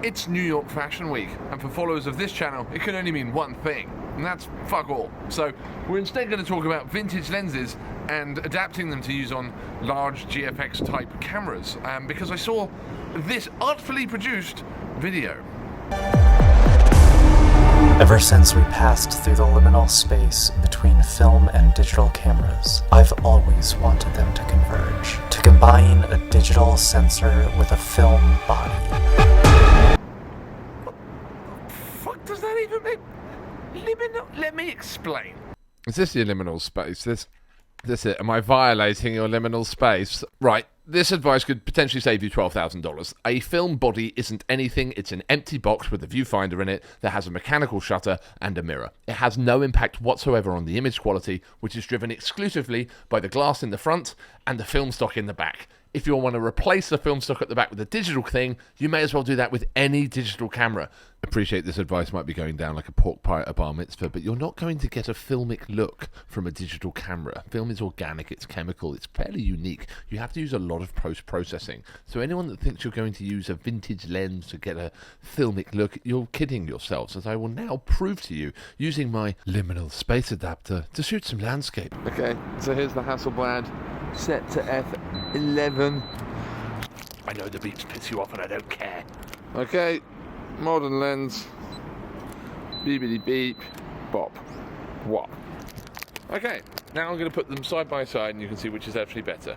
It's New York Fashion Week, and for followers of this channel, it can only mean one thing, and that's fuck all. So we're instead going to talk about vintage lenses and adapting them to use on large GFX type cameras, because I saw this artfully produced video. Ever since we passed through the liminal space between film and digital cameras, I've always wanted them to converge, to combine a digital sensor with a film body. What does that even mean? Liminal? Let me explain. Is this your liminal space? This it? Am I violating your liminal space? Right. This advice could potentially save you $12,000. A film body isn't anything. It's an empty box with a viewfinder in it that has a mechanical shutter and a mirror. It has no impact whatsoever on the image quality, which is driven exclusively by the glass in the front and the film stock in the back. If you want to replace the film stock at the back with a digital thing, you may as well do that with any digital camera. Appreciate this advice might be going down like a pork pie at a bar mitzvah, but you're not going to get a filmic look from a digital camera. Film is organic, it's chemical, it's fairly unique. You have to use a lot of post-processing. So anyone that thinks you're going to use a vintage lens to get a filmic look, you're kidding yourselves, as I will now prove to you using my liminal space adapter to shoot some landscape. Okay, so here's the Hasselblad set to f11. I know the beeps piss you off and I don't care. Okay, modern lens, beepity beep, bop, wop. Okay, now I'm going to put them side by side and you can see which is actually better.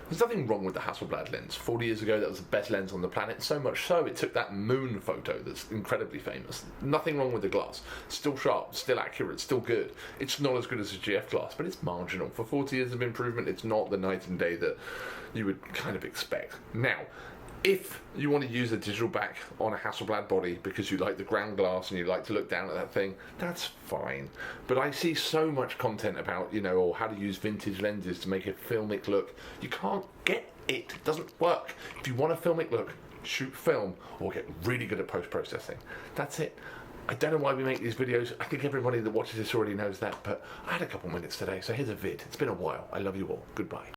There's nothing wrong with the Hasselblad lens. 40 years ago, that was the best lens on the planet. So much so, it took that moon photo that's incredibly famous. Nothing wrong with the glass. Still sharp, still accurate, still good. It's not as good as a GF glass, but it's marginal. For 40 years of improvement, it's not the night and day that you would kind of expect. Now, if you want to use a digital back on a Hasselblad body because you like the ground glass and you like to look down at that thing, that's fine. But I see so much content about, or how to use vintage lenses to make a filmic look. You can't get it. It doesn't work. If you want a filmic look, shoot film or get really good at post-processing. That's it. I don't know why we make these videos. I think everybody that watches this already knows that, but I had a couple minutes today, so here's a vid. It's been a while. I love you all. Goodbye.